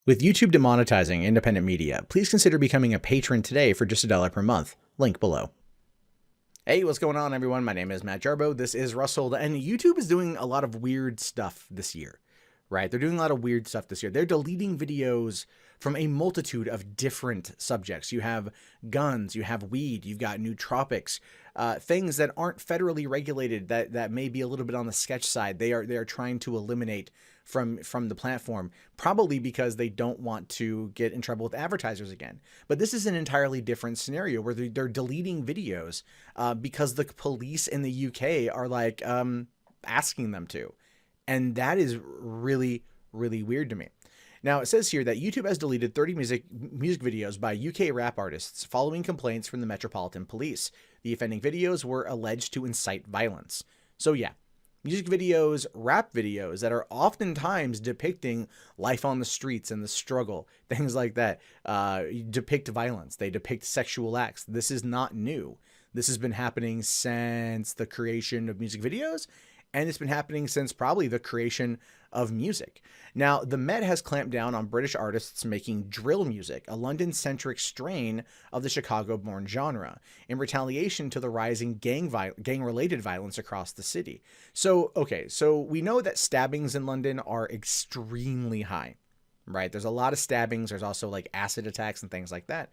With YouTube demonetizing independent media, please consider becoming a patron today for just $1 per month. Link below. Hey, what's going on, everyone? My name is Matt Jarbo. This is Russell, and YouTube is doing a lot of weird stuff this year, right? They're doing a lot of weird stuff this year. They're deleting videos from a multitude of different subjects. You have guns, you have weed, you've got nootropics, things that aren't federally regulated that may be a little bit on the sketch side. They are trying to eliminate from the platform, probably because they don't want to get in trouble with advertisers again. But this is an entirely different scenario where they're deleting videos because the police in the UK are like asking them to. And that is really, really weird to me. Now, it says here that YouTube has deleted 30 music videos by UK rap artists following complaints from the Metropolitan Police. The offending videos were alleged to incite violence. So yeah, music videos, rap videos that are oftentimes depicting life on the streets and the struggle, things like that, depict violence. They depict sexual acts. This is not new. This has been happening since the creation of music videos, and it's been happening since probably the creation of music. Now, the Met has clamped down on British artists making drill music, a London-centric strain of the Chicago-born genre, in retaliation to the rising gang-related violence across the city. So, okay, so we know that stabbings in London are extremely high, right? There's a lot of stabbings. There's also like acid attacks and things like that.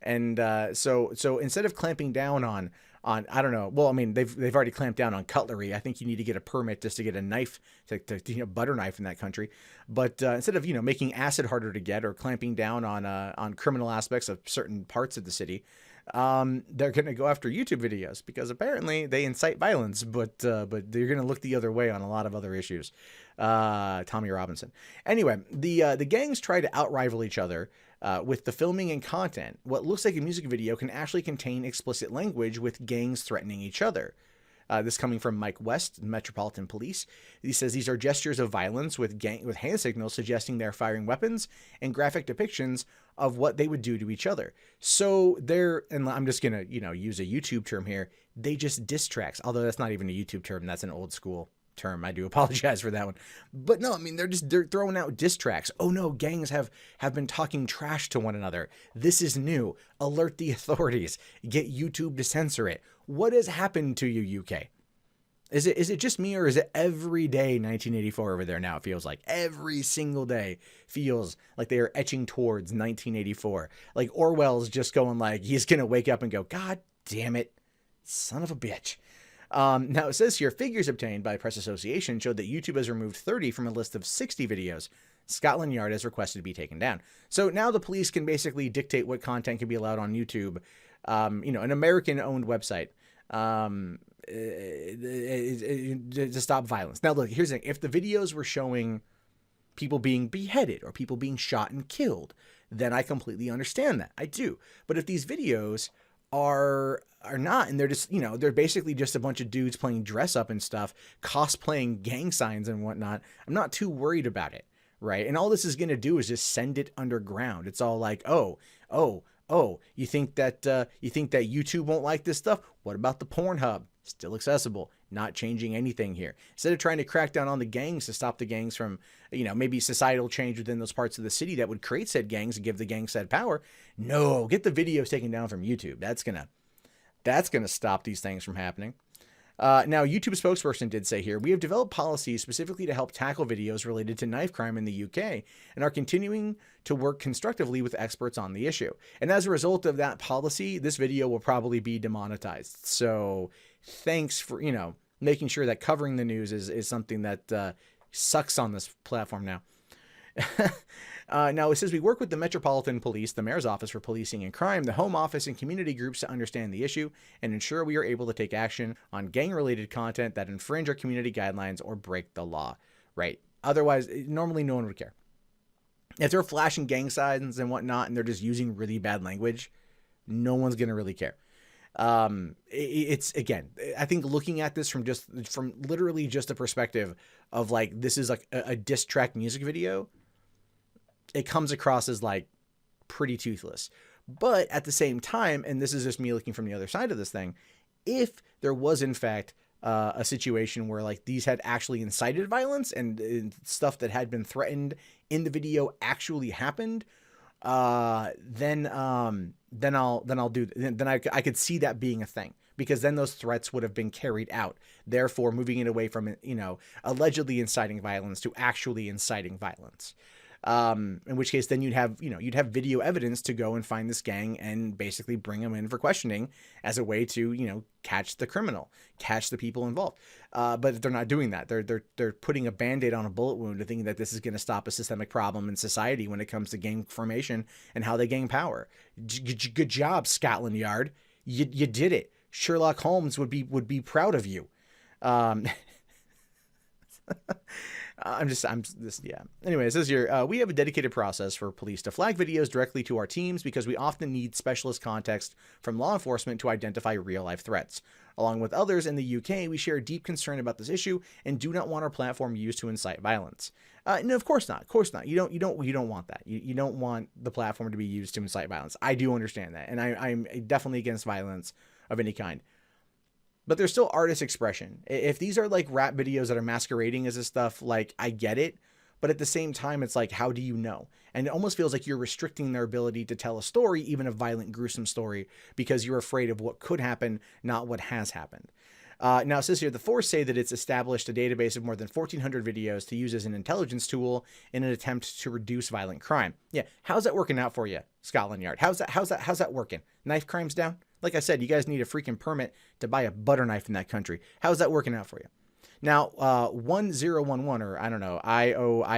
And so instead of clamping down on I don't know. Well, I mean, they've already clamped down on cutlery. I think you need to get a permit just to get a knife, to butter knife in that country. But instead of making acid harder to get or clamping down on criminal aspects of certain parts of the city, they're going to go after YouTube videos because apparently they incite violence. But they're going to look the other way on a lot of other issues. Tommy Robinson. Anyway, the gangs try to outrival each other. With the filming and content, what looks like a music video can actually contain explicit language with gangs threatening each other. This coming from Mike West, Metropolitan Police. He says these are gestures of violence with hand signals suggesting they're firing weapons and graphic depictions of what they would do to each other. So and I'm just going to, use a YouTube term here. They just diss tracks, although that's not even a YouTube term. That's an old school term. I do apologize for that one. But no, I mean, they're throwing out diss tracks. Oh no, gangs have been talking trash to one another. This is new. Alert the authorities. Get YouTube to censor it. What has happened to you, UK? Is it just me, or is it every day 1984 over there now? It feels like every single day feels like they are etching towards 1984. Like Orwell's just going like, he's going to wake up and go, God damn it, son of a bitch. Now it says here, figures obtained by Press Association showed that YouTube has removed 30 from a list of 60 videos Scotland Yard has requested to be taken down. So now the police can basically dictate what content can be allowed on YouTube. An American-owned website to stop violence. Now look, here's the thing. If the videos were showing people being beheaded or people being shot and killed, then I completely understand that. I do. But if these videos are not, and they're just, they're basically just a bunch of dudes playing dress up and stuff, cosplaying gang signs and whatnot, I'm not too worried about it, right? And all this is going to do is just send it underground. It's all like, oh, you think that YouTube won't like this stuff? What about the Pornhub? Still accessible, not changing anything here. Instead of trying to crack down on the gangs to stop the gangs from, maybe societal change within those parts of the city that would create said gangs and give the gangs said power. No, get the videos taken down from YouTube. That's gonna stop these things from happening. Now, YouTube spokesperson did say here, we have developed policies specifically to help tackle videos related to knife crime in the UK and are continuing to work constructively with experts on the issue. And as a result of that policy, this video will probably be demonetized. So thanks for, making sure that covering the news is something that sucks on this platform now. Now, it says we work with the Metropolitan Police, the Mayor's Office for Policing and Crime, the Home Office, and community groups to understand the issue and ensure we are able to take action on gang-related content that infringe our community guidelines or break the law. Right? Otherwise, normally no one would care. If they're flashing gang signs and whatnot and they're just using really bad language, no one's going to really care. It's, again, I think looking at this from literally just the perspective of like, this is like a diss track music video, it comes across as like pretty toothless. But at the same time, and this is just me looking from the other side of this thing, if there was in fact a situation where like these had actually incited violence and stuff that had been threatened in the video actually happened, then I could see that being a thing, because then those threats would have been carried out, therefore moving it away from, you know, allegedly inciting violence to actually inciting violence. In which case then you'd have video evidence to go and find this gang and basically bring them in for questioning as a way to, you know, catch the criminal, catch the people involved. But they're not doing that. They're putting a Band-Aid on a bullet wound and thinking that this is going to stop a systemic problem in society when it comes to gang formation and how they gain power. Good job, Scotland Yard. You did it. Sherlock Holmes would be proud of you. Yeah. Anyway, it says here, we have a dedicated process for police to flag videos directly to our teams because we often need specialist context from law enforcement to identify real-life threats. Along with others in the UK, we share a deep concern about this issue and do not want our platform used to incite violence. No, of course not. Of course not. You don't want that. You don't want the platform to be used to incite violence. I do understand that, and I'm definitely against violence of any kind. But there's still artist expression. If these are like rap videos that are masquerading as this stuff, like, I get it. But at the same time, it's like, how do you know? And it almost feels like you're restricting their ability to tell a story, even a violent, gruesome story, because you're afraid of what could happen, not what has happened. Now, it says here, the force say that it's established a database of more than 1,400 videos to use as an intelligence tool in an attempt to reduce violent crime. Yeah, how's that working out for you, Scotland Yard? How's that working? Knife crime's down? Like I said, you guys need a freaking permit to buy a butter knife in that country. How's that working out for you? Now, 1011, or I don't know, I don't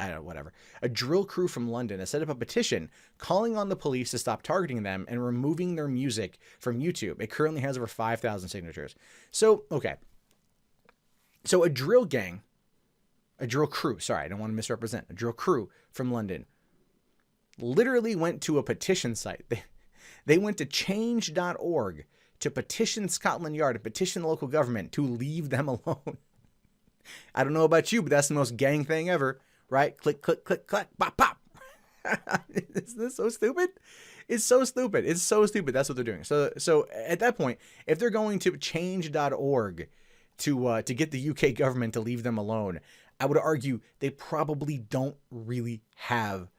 know, whatever. A drill crew from London has set up a petition calling on the police to stop targeting them and removing their music from YouTube. It currently has over 5,000 signatures. So, okay. So a drill crew, sorry, I don't want to misrepresent, a drill crew from London literally went to a petition site. They went to change.org to petition Scotland Yard, to petition the local government to leave them alone. I don't know about you, but that's the most gang thing ever, right? Click, click, click, click, pop, pop. Isn't this so stupid? It's so stupid. It's so stupid. That's what they're doing. So at that point, if they're going to change.org to get the UK government to leave them alone, I would argue they probably don't really have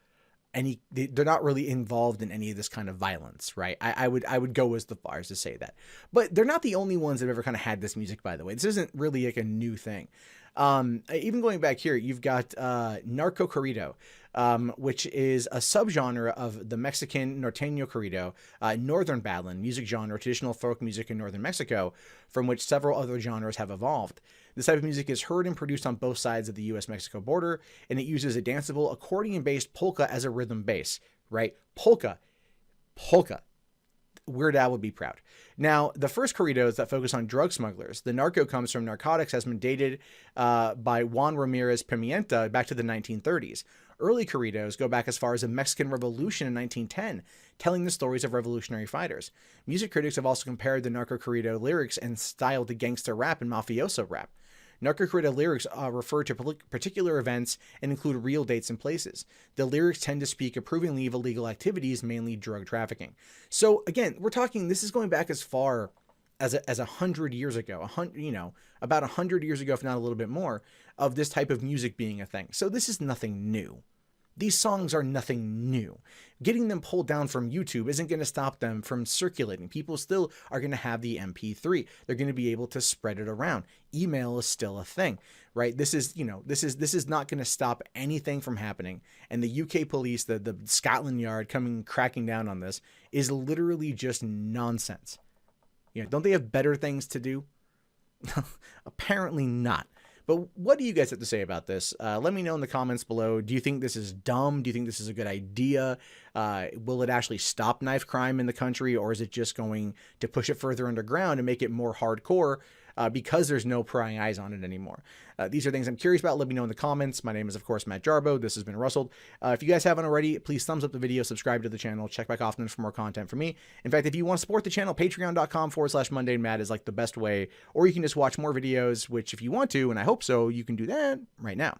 they're not really involved in any of this kind of violence, right? I would go as far as to say that. But they're not the only ones that have ever kind of had this music, by the way. This isn't really like a new thing. Even going back here, you've got narco corrido, which is a subgenre of the Mexican norteño corrido, northern ballad music genre, traditional folk music in northern Mexico, from which several other genres have evolved. This type of music is heard and produced on both sides of the US-Mexico border, and it uses a danceable accordion-based polka as a rhythm bass, right? Polka. Weird Al would be proud. Now, the first corridos that focus on drug smugglers, the narco comes from narcotics, has been dated by Juan Ramirez Pimienta back to the 1930s. Early corridos go back as far as the Mexican Revolution in 1910, telling the stories of revolutionary fighters. Music critics have also compared the narco corrido lyrics and style to gangster rap and mafioso rap. Narco corrido lyrics refer to particular events and include real dates and places. The lyrics tend to speak approvingly of illegal activities, mainly drug trafficking. So again, we're talking, this is going back as far as 100 years ago, about 100 years ago, if not a little bit more, of this type of music being a thing. So this is nothing new. These songs are nothing new. Getting them pulled down from YouTube isn't going to stop them from circulating. People still are going to have the MP3. They're going to be able to spread it around. Email is still a thing, right? This is not going to stop anything from happening. And the UK police, the Scotland Yard cracking down on this is literally just nonsense. Don't they have better things to do? Apparently not. But what do you guys have to say about this? Let me know in the comments below. Do you think this is dumb? Do you think this is a good idea? Will it actually stop knife crime in the country, or is it just going to push it further underground and make it more hardcore because there's no prying eyes on it anymore? These are things I'm curious about. Let me know in the comments. My name is, of course, Matt Jarbo. This has been Rustled. If you guys haven't already, please thumbs up the video, subscribe to the channel, check back often for more content from me. In fact, if you want to support the channel, patreon.com/mundanemat is like the best way, or you can just watch more videos, which if you want to, and I hope so, you can do that right now.